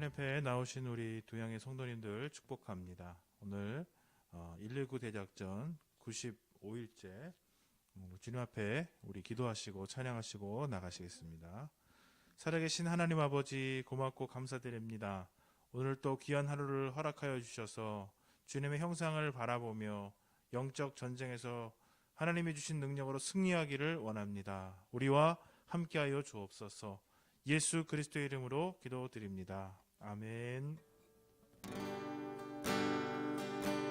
찬양패에 나오신 우리 두양의 성도님들 축복합니다. 오늘 119 대작전 95일째 주님 앞에 우리 기도하시고 찬양하시고 나가시겠습니다. 살아계신 하나님 아버지 고맙고 감사드립니다. 오늘 또 귀한 하루를 허락하여 주셔서 주님의 형상을 바라보며 영적 전쟁에서 하나님이 주신 능력으로 승리하기를 원합니다. 우리와 함께하여 주옵소서. 예수 그리스도의 이름으로 기도드립니다. 아멘.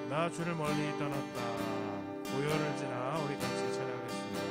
나 주를 멀리 떠났다. 고요를 지나 우리 같이 찬양하겠습니다.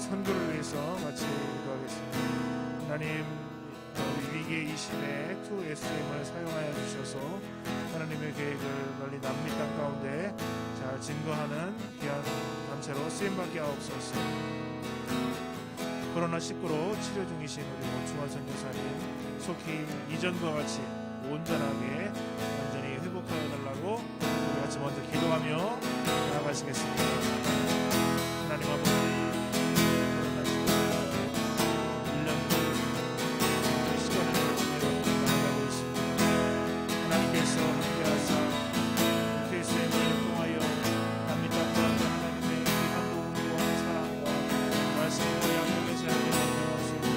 선교를 위해서 같이 기도하겠습니다. 하나님, 위기의 이 시대에 2SM을 사용하여 주셔서 하나님의 계획을 널리 남미 땅 가운데 잘 증거하는 귀한 단체로 쓰임받게 하옵소서. 코로나19로 치료 중이신 우리 오충환 선교사님 속히 이전과 같이 온전하게 완전히 회복하여 달라고 우리 같이 먼저 기도하며 나아가시겠습니다. 하나님 아버지, 코로나19 1년 시간을 지내고 나아가고 있습니다. 하나님께서 함께하사 KSM을 통하여 남미 땅 가운데 하나님의 귀한 복음과 사랑과 말씀과 양육의 제한을 나타낼 수 있는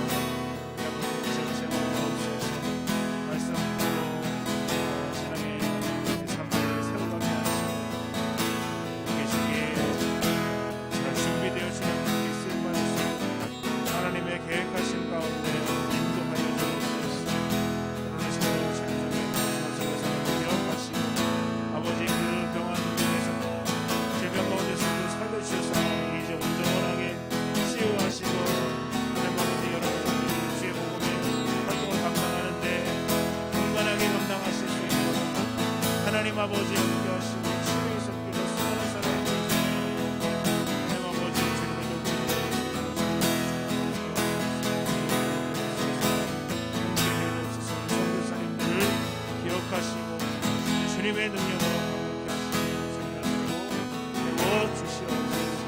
양육의 제한을 주옵소서. 말씀으로 신앙의 삶을 세워가게 하시고 계시기에 잘 준비되어 진행되게 쓰임받을 수 있는 하나님의 계획하신 가운데 인도하여 주옵소서. 오늘 시간을 진정해 주셔서 기억하시고 아버지 그 병환 중에서도 질병 가운데서도 살려주셔서 이제 온전하게 치유하시고 하나님 아버지 여러분들이 주의 복음의 활동을 감당하는데 건강하게 감당하실 수 있도록 하나님 아버지 연구하시고 치유의 손길로 수많은 사람을 보여주시고 하나님 아버지 선교사님들을 기억하시고 주님의 능력으로 강력히 하시고 주님으로 세워주시옵소서.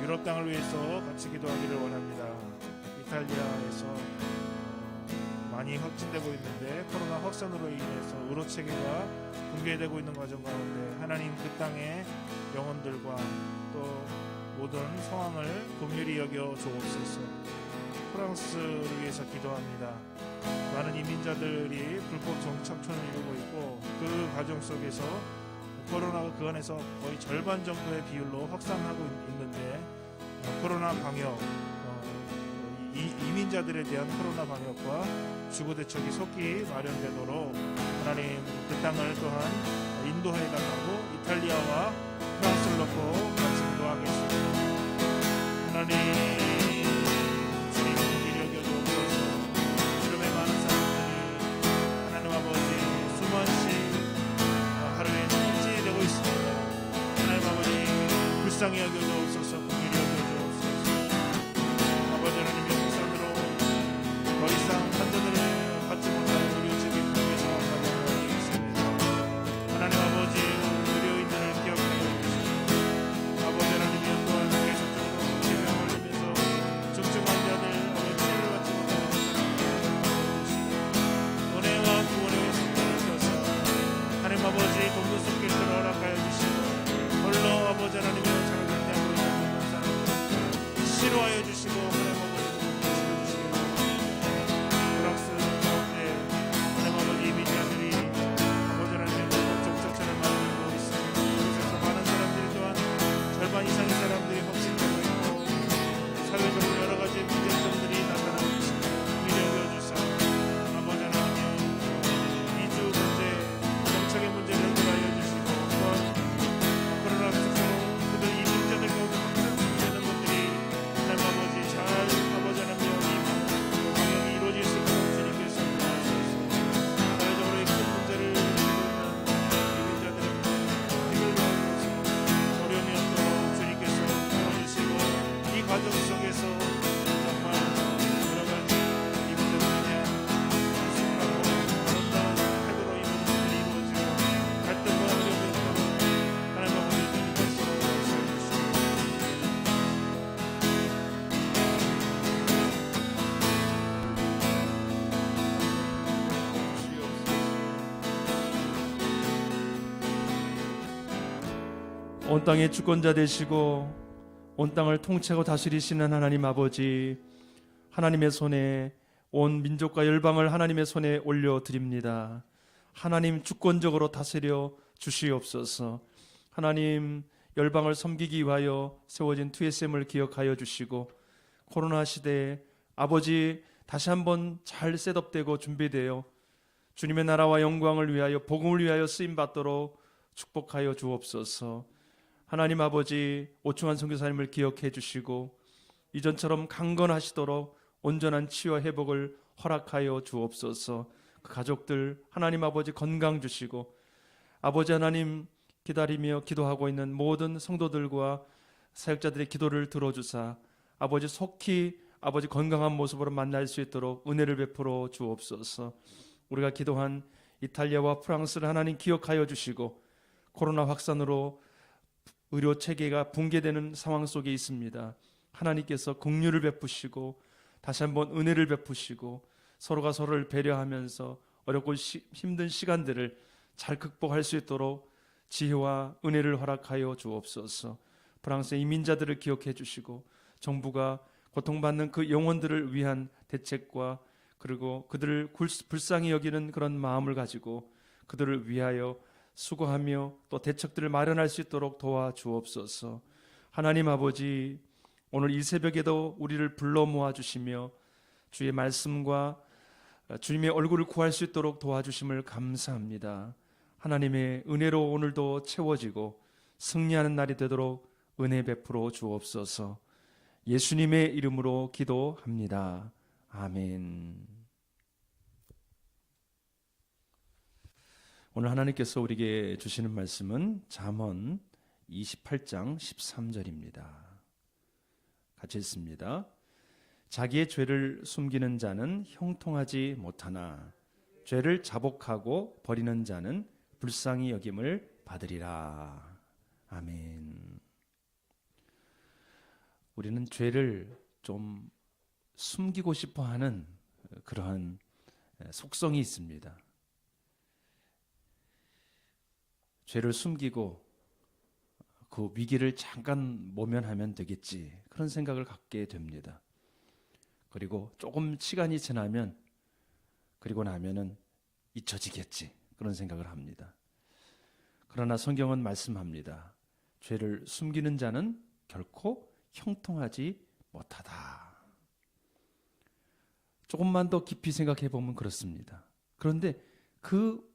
유럽 땅을 위해서 같이 기도하기를 원합니다. 이탈리아에서 많이 확진되고 있는데 코로나 확산으로 인해서 의료 체계가 붕괴되고 있는 과정 가운데 하나님 그 땅의 영혼들과 또 모든 상황을 긍휼히 여겨 주옵소서. 프랑스를 위해서 기도합니다. 많은 이민자들이 불법 정착촌을 이루고 있고 그 과정 속에서 코로나가 그 안에서 거의 절반 정도의 비율로 확산하고 있는데 코로나 방역, 이민자들에 대한 코로나 방역과 주거 대책이 속히 마련되도록 하나님 그 땅을 또한 인도해 달라고 이탈리아와 프랑스를 놓고 같이 기도하겠습니다. 하나님 주님 이력여 주옵소서. 주름에 많은 사람들이 하나님 아버지 수만씩 하루에 찜질되고 있습니다. 하나님 아버지 불쌍히 여겨 주옵소서. 긍휼히 여겨 주옵소서. 아버지 하나님의 풍선으로 더 이상 환자들을 받지 못하는 의료적인 붕괴 상황 가정을 있습니다. 하나님 아버지 의료인들을 기억하여 주시고 아버지 하나님이 또한 계속적으로 질병을 걸리면서 중증 환자들 치료를 받지 못하는 사람들을 주시고 은혜와 구원의 성령을 주셔서 하나님 아버지 돕는 손길을 허락하여 주시고 홀로 아버지 하나님의 장을 견디하고 있는 사람들 치료하여 주시고 하나님 아버지 치료주시기 바랍니다. 프랑스 가운데 하나님 아버지 이민자들이 아버지 하나님의 정착처를 만들고 있습니다. 그래서 많은 사람들이 또한 절반 이상의 사람들이 확진되고 있고 사회적으로 여러 가지 문제점들이 나타나고 있습니다. 긍휼히 여겨주사 아버지 하나님의 이주 문제, 정착의 문제를 해결하여 주시고 또한 코로나 특성으로 그들 이민자들 가운데 확산되는 것들이 하나님 아버지 잘 아버지 하나님 방역이 이루어질 수 있도록 주님께서 도와주셔서 사회적으로 큰 문제를 가지고 있는 이민자들은 해결되어서 어려움이 없도록 주님께서 도와주시고 이 과정 속에서 정말 여러 가지 이민자들에 대한 순수하고 아름다운 태도로 이 모든 것들이 이루어지고 갈등과 어려움이 없도록 하나님 아버지 주님께서 도와주시고 온 땅의 주권자 되시고 온 땅을 통치하고 다스리시는 하나님 아버지, 하나님의 손에 온 민족과 열방을 하나님의 손에 올려드립니다. 하나님 주권적으로 다스려 주시옵소서. 하나님 열방을 섬기기 위하여 세워진 2SM을 기억하여 주시고 코로나 시대에 아버지 다시 한번 잘 셋업되고 준비되어 주님의 나라와 영광을 위하여 복음을 위하여 쓰임 받도록 축복하여 주옵소서. 하나님 아버지, 오충환 선교사님을 기억해 주시고 이전처럼 강건하시도록 온전한 치유와 회복을 허락하여 주옵소서. 그 가족들 하나님 아버지 건강 주시고, 아버지 하나님 기다리며 기도하고 있는 모든 성도들과 사역자들의 기도를 들어주사 아버지 속히 아버지 건강한 모습으로 만날 수 있도록 은혜를 베풀어 주옵소서. 우리가 기도한 이탈리아와 프랑스를 하나님 기억하여 주시고, 코로나 확산으로 의료 체계가 붕괴되는 상황 속에 있습니다. 하나님께서 긍휼을 베푸시고 다시 한번 은혜를 베푸시고 서로가 서로를 배려하면서 어렵고 힘든 시간들을 잘 극복할 수 있도록 지혜와 은혜를 허락하여 주옵소서. 프랑스의 이민자들을 기억해 주시고 정부가 고통받는 그 영혼들을 위한 대책과 그리고 그들을 불쌍히 여기는 그런 마음을 가지고 그들을 위하여 수고하며 또 대책들을 마련할 수 있도록 도와주옵소서. 하나님 아버지, 오늘 이 새벽에도 우리를 불러 모아주시며 주의 말씀과 주님의 얼굴을 구할 수 있도록 도와주심을 감사합니다. 하나님의 은혜로 오늘도 채워지고 승리하는 날이 되도록 은혜 베풀어 주옵소서. 예수님의 이름으로 기도합니다. 아멘. 오늘 하나님께서 우리에게 주시는 말씀은 잠언 28장 13절입니다. 같이 읽습니다. 자기의 죄를 숨기는 자는 형통하지 못하나 죄를 자복하고 버리는 자는 불쌍히 여김을 받으리라. 아멘. 우리는 죄를 좀 숨기고 싶어 하는 그러한 속성이 있습니다. 죄를 숨기고 그 위기를 잠깐 모면하면 되겠지, 그런 생각을 갖게 됩니다. 그리고 조금 시간이 지나면 그리고 나면은 잊혀지겠지, 그런 생각을 합니다. 그러나 성경은 말씀합니다. 죄를 숨기는 자는 결코 형통하지 못하다. 조금만 더 깊이 생각해 보면 그렇습니다. 그런데 그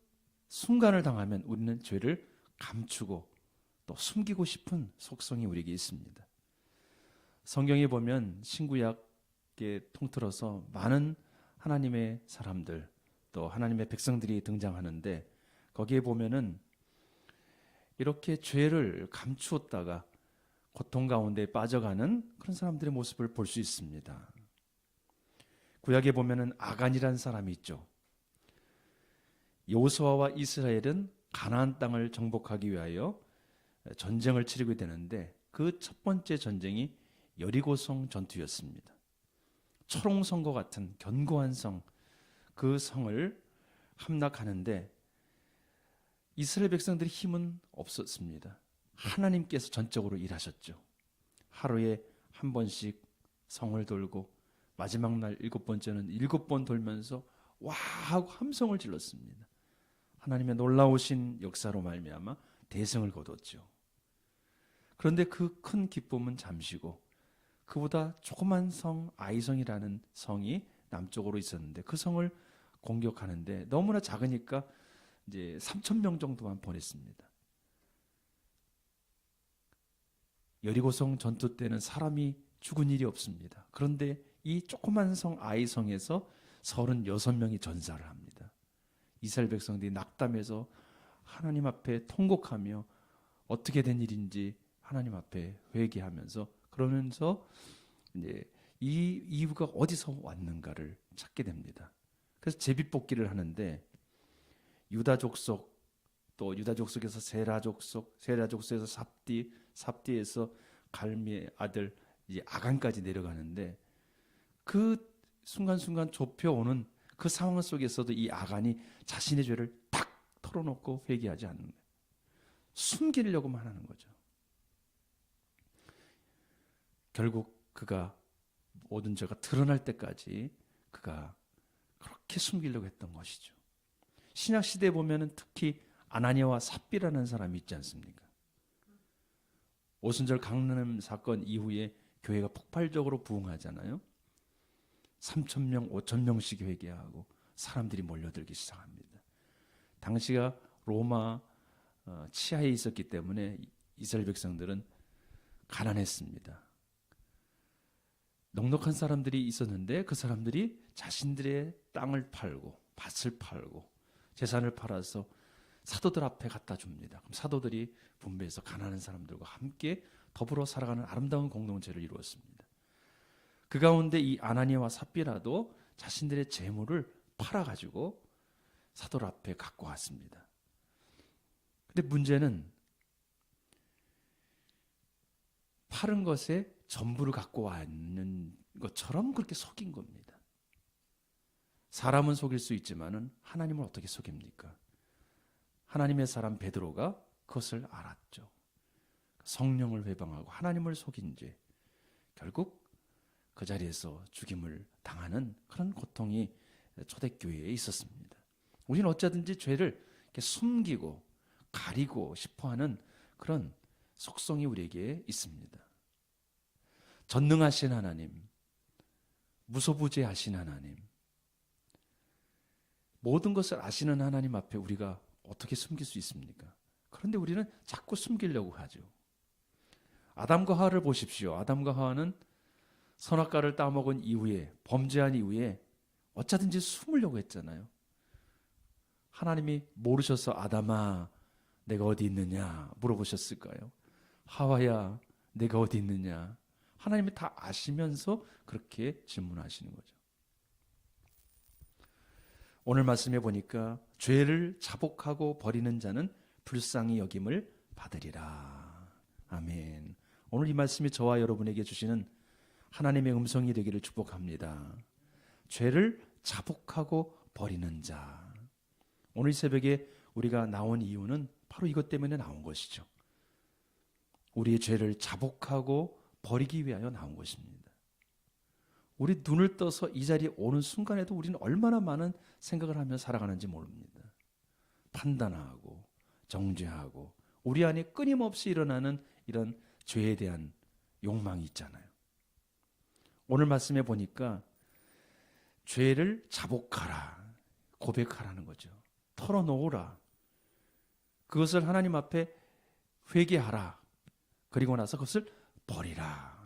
순간을 당하면 우리는 죄를 감추고 또 숨기고 싶은 속성이 우리에게 있습니다. 성경에 보면 신구약에 통틀어서 많은 하나님의 사람들 또 하나님의 백성들이 등장하는데, 거기에 보면은 이렇게 죄를 감추었다가 고통 가운데 빠져가는 그런 사람들의 모습을 볼 수 있습니다. 구약에 보면은 아간이라는 사람이 있죠. 여호수아와 이스라엘은 가나안 땅을 정복하기 위하여 전쟁을 치르게 되는데 그 첫 번째 전쟁이 여리고성 전투였습니다. 초롱성과 같은 견고한 성, 그 성을 함락하는데 이스라엘 백성들의 힘은 없었습니다. 하나님께서 전적으로 일하셨죠. 하루에 한 번씩 성을 돌고 마지막 날 7번째는 7번 돌면서 와 하고 함성을 질렀습니다. 하나님의 놀라우신 역사로 말미암아 대승을 거뒀죠. 그런데 그 큰 기쁨은 잠시고 그보다 조그만 성 아이성이라는 성이 남쪽으로 있었는데 그 성을 공격하는데 너무나 작으니까 이제 3,000명 정도만 보냈습니다. 여리고성 전투 때는 사람이 죽은 일이 없습니다. 그런데 이 조그만 성 아이성에서 36명이 전사를 합니다. 이스라엘 백성들이 낙담해서 하나님 앞에 통곡하며 어떻게 된 일인지 하나님 앞에 회개하면서 그러면서 이제 이 이유가 어디서 왔는가를 찾게 됩니다. 그래서 제비뽑기를 하는데 유다 족속, 또 유다 족속에서 세라 족속, 세라 족속에서 삽디, 삽디에서 갈미의 아들 이제 아간까지 내려가는데 그 순간순간 좁혀오는 그 상황 속에서도 이 아간이 자신의 죄를 탁 털어놓고 회개하지 않는 거예요. 숨기려고만 하는 거죠. 결국 그가 모든 죄가 드러날 때까지 그가 그렇게 숨기려고 했던 것이죠. 신약 시대에 보면은 특히 아나니아와 삽비라는 사람이 있지 않습니까? 오순절 강림 사건 이후에 교회가 폭발적으로 부흥하잖아요. 3,000명, 5,000명씩 회개하고 사람들이 몰려들기 시작합니다. 당시가 로마 치하에 있었기 때문에 이스라엘 백성들은 가난했습니다. 넉넉한 사람들이 있었는데 그 사람들이 자신들의 땅을 팔고 밭을 팔고 재산을 팔아서 사도들 앞에 갖다 줍니다. 그럼 사도들이 분배해서 가난한 사람들과 함께 더불어 살아가는 아름다운 공동체를 이루었습니다. 그 가운데 이 아나니아와 삽비라도 자신들의 재물을 팔아가지고 사도들 앞에 갖고 왔습니다. 근데 문제는 파는 것에 전부를 갖고 왔는 것처럼 그렇게 속인 겁니다. 사람은 속일 수 있지만은 하나님을 어떻게 속입니까? 하나님의 사람 베드로가 그것을 알았죠. 성령을 회방하고 하나님을 속인 죄, 결국 그 자리에서 죽임을 당하는 그런 고통이 초대교회에 있었습니다. 우리는 어쩌든지 죄를 이렇게 숨기고 가리고 싶어하는 그런 속성이 우리에게 있습니다. 전능하신 하나님, 무소부재하신 하나님, 모든 것을 아시는 하나님 앞에 우리가 어떻게 숨길 수 있습니까? 그런데 우리는 자꾸 숨기려고 하죠. 아담과 하와를 보십시오. 아담과 하와는 선악과를 따먹은 이후에, 범죄한 이후에 어쩌든지 숨으려고 했잖아요. 하나님이 모르셔서 아담아 내가 어디 있느냐 물어보셨을까요? 하와야 내가 어디 있느냐. 하나님이 다 아시면서 그렇게 질문하시는 거죠. 오늘 말씀해 보니까 죄를 자복하고 버리는 자는 불쌍히 여김을 받으리라. 아멘. 오늘 이 말씀이 저와 여러분에게 주시는 하나님의 음성이 되기를 축복합니다. 죄를 자복하고 버리는 자. 오늘 새벽에 우리가 나온 이유는 바로 이것 때문에 나온 것이죠. 우리의 죄를 자복하고 버리기 위하여 나온 것입니다. 우리 눈을 떠서 이 자리에 오는 순간에도 우리는 얼마나 많은 생각을 하며 살아가는지 모릅니다. 판단하고 정죄하고 우리 안에 끊임없이 일어나는 이런 죄에 대한 욕망이 있잖아요. 오늘 말씀해 보니까 죄를 자복하라, 고백하라는 거죠. 털어놓으라. 그것을 하나님 앞에 회개하라. 그리고 나서 그것을 버리라.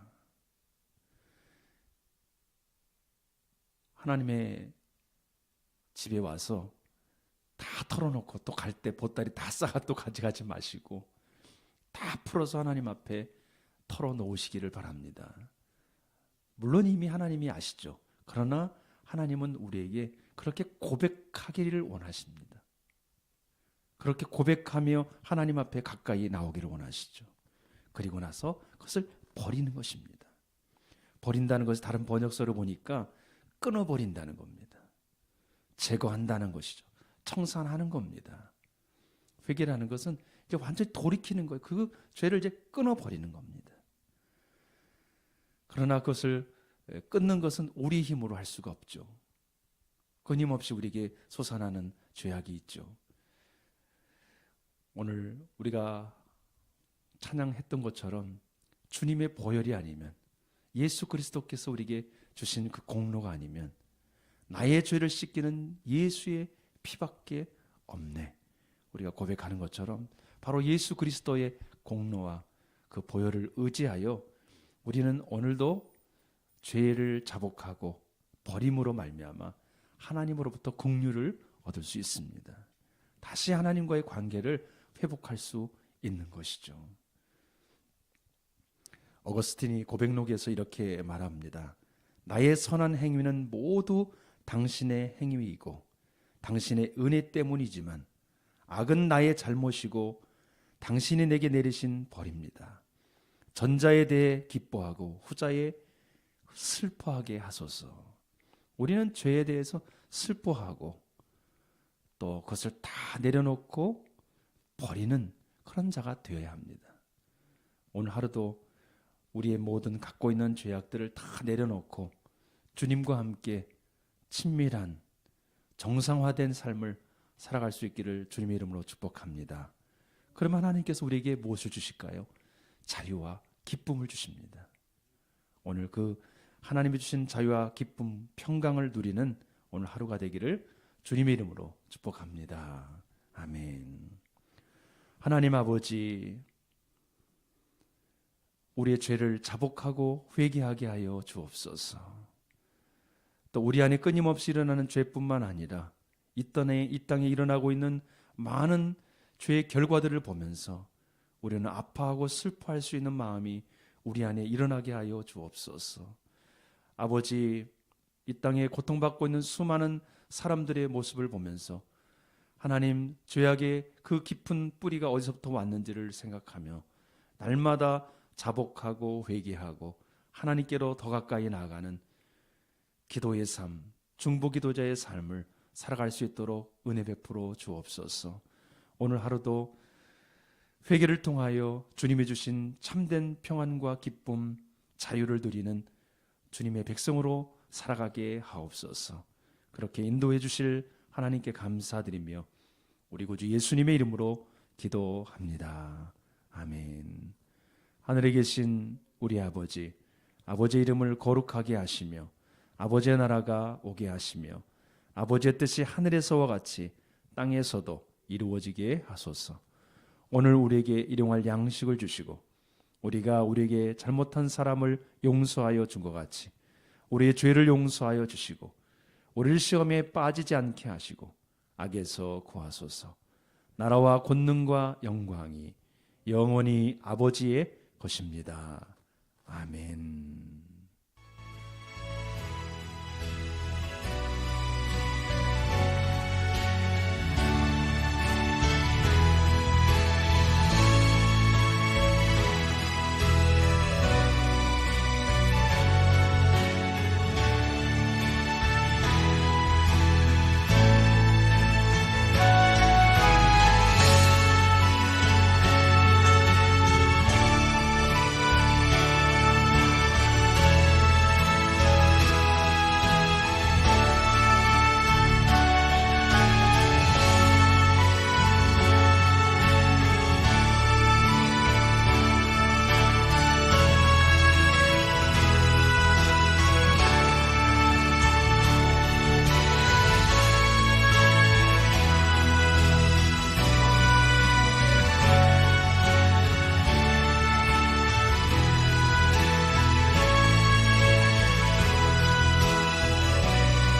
하나님의 집에 와서 다 털어놓고 또 갈 때 보따리 다 싸가 또 가져가지 마시고 다 풀어서 하나님 앞에 털어놓으시기를 바랍니다. 물론 이미 하나님이 아시죠. 그러나 하나님은 우리에게 그렇게 고백하기를 원하십니다. 그렇게 고백하며 하나님 앞에 가까이 나오기를 원하시죠. 그리고 나서 그것을 버리는 것입니다. 버린다는 것이 다른 번역서를 보니까 끊어버린다는 겁니다. 제거한다는 것이죠. 청산하는 겁니다. 회개라는 것은 이제 완전히 돌이키는 거예요. 그 죄를 이제 끊어버리는 겁니다. 그러나 그것을 끊는 것은 우리 힘으로 할 수가 없죠. 끊임없이 우리에게 솟아나는 죄악이 있죠. 오늘 우리가 찬양했던 것처럼 주님의 보혈이 아니면, 예수 그리스도께서 우리에게 주신 그 공로가 아니면 나의 죄를 씻기는 예수의 피밖에 없네. 우리가 고백하는 것처럼 바로 예수 그리스도의 공로와 그 보혈을 의지하여 우리는 오늘도 죄를 자복하고 버림으로 말미암아 하나님으로부터 긍휼을 얻을 수 있습니다. 다시 하나님과의 관계를 회복할 수 있는 것이죠. 어거스틴이 고백록에서 이렇게 말합니다. 나의 선한 행위는 모두 당신의 행위이고 당신의 은혜 때문이지만 악은 나의 잘못이고 당신이 내게 내리신 벌입니다. 전자에 대해 기뻐하고 후자에 슬퍼하게 하소서. 우리는 죄에 대해서 슬퍼하고 또 그것을 다 내려놓고 버리는 그런 자가 되어야 합니다. 오늘 하루도 우리의 모든 갖고 있는 죄악들을 다 내려놓고 주님과 함께 친밀한 정상화된 삶을 살아갈 수 있기를 주님의 이름으로 축복합니다. 그러면 하나님께서 우리에게 무엇을 주실까요? 자유와 기쁨을 주십니다. 오늘 그 하나님이 주신 자유와 기쁨, 평강을 누리는 오늘 하루가 되기를 주님의 이름으로 축복합니다. 아멘. 하나님 아버지, 우리의 죄를 자복하고 회개하게 하여 주옵소서. 또 우리 안에 끊임없이 일어나는 죄뿐만 아니라 이 땅에 일어나고 있는 많은 죄의 결과들을 보면서 우리는 아파하고 슬퍼할 수 있는 마음이 우리 안에 일어나게 하여 주옵소서. 아버지, 이 땅에 고통받고 있는 수많은 사람들의 모습을 보면서 하나님, 죄악의 그 깊은 뿌리가 어디서부터 왔는지를 생각하며 날마다 자복하고 회개하고 하나님께로 더 가까이 나아가는 기도의 삶, 중보기도자의 삶을 살아갈 수 있도록 은혜 베풀어 주옵소서. 오늘 하루도 회개를 통하여 주님이 주신 참된 평안과 기쁨, 자유를 누리는 주님의 백성으로 살아가게 하옵소서. 그렇게 인도해 주실 하나님께 감사드리며 우리 구주 예수님의 이름으로 기도합니다. 아멘. 하늘에 계신 우리 아버지, 아버지의 이름을 거룩하게 하시며 아버지의 나라가 오게 하시며 아버지의 뜻이 하늘에서와 같이 땅에서도 이루어지게 하소서. 오늘 우리에게 일용할 양식을 주시고 우리가 우리에게 잘못한 사람을 용서하여 준 것 같이 우리의 죄를 용서하여 주시고 우리를 시험에 빠지지 않게 하시고 악에서 구하소서. 나라와 권능과 영광이 영원히 아버지의 것입니다. 아멘.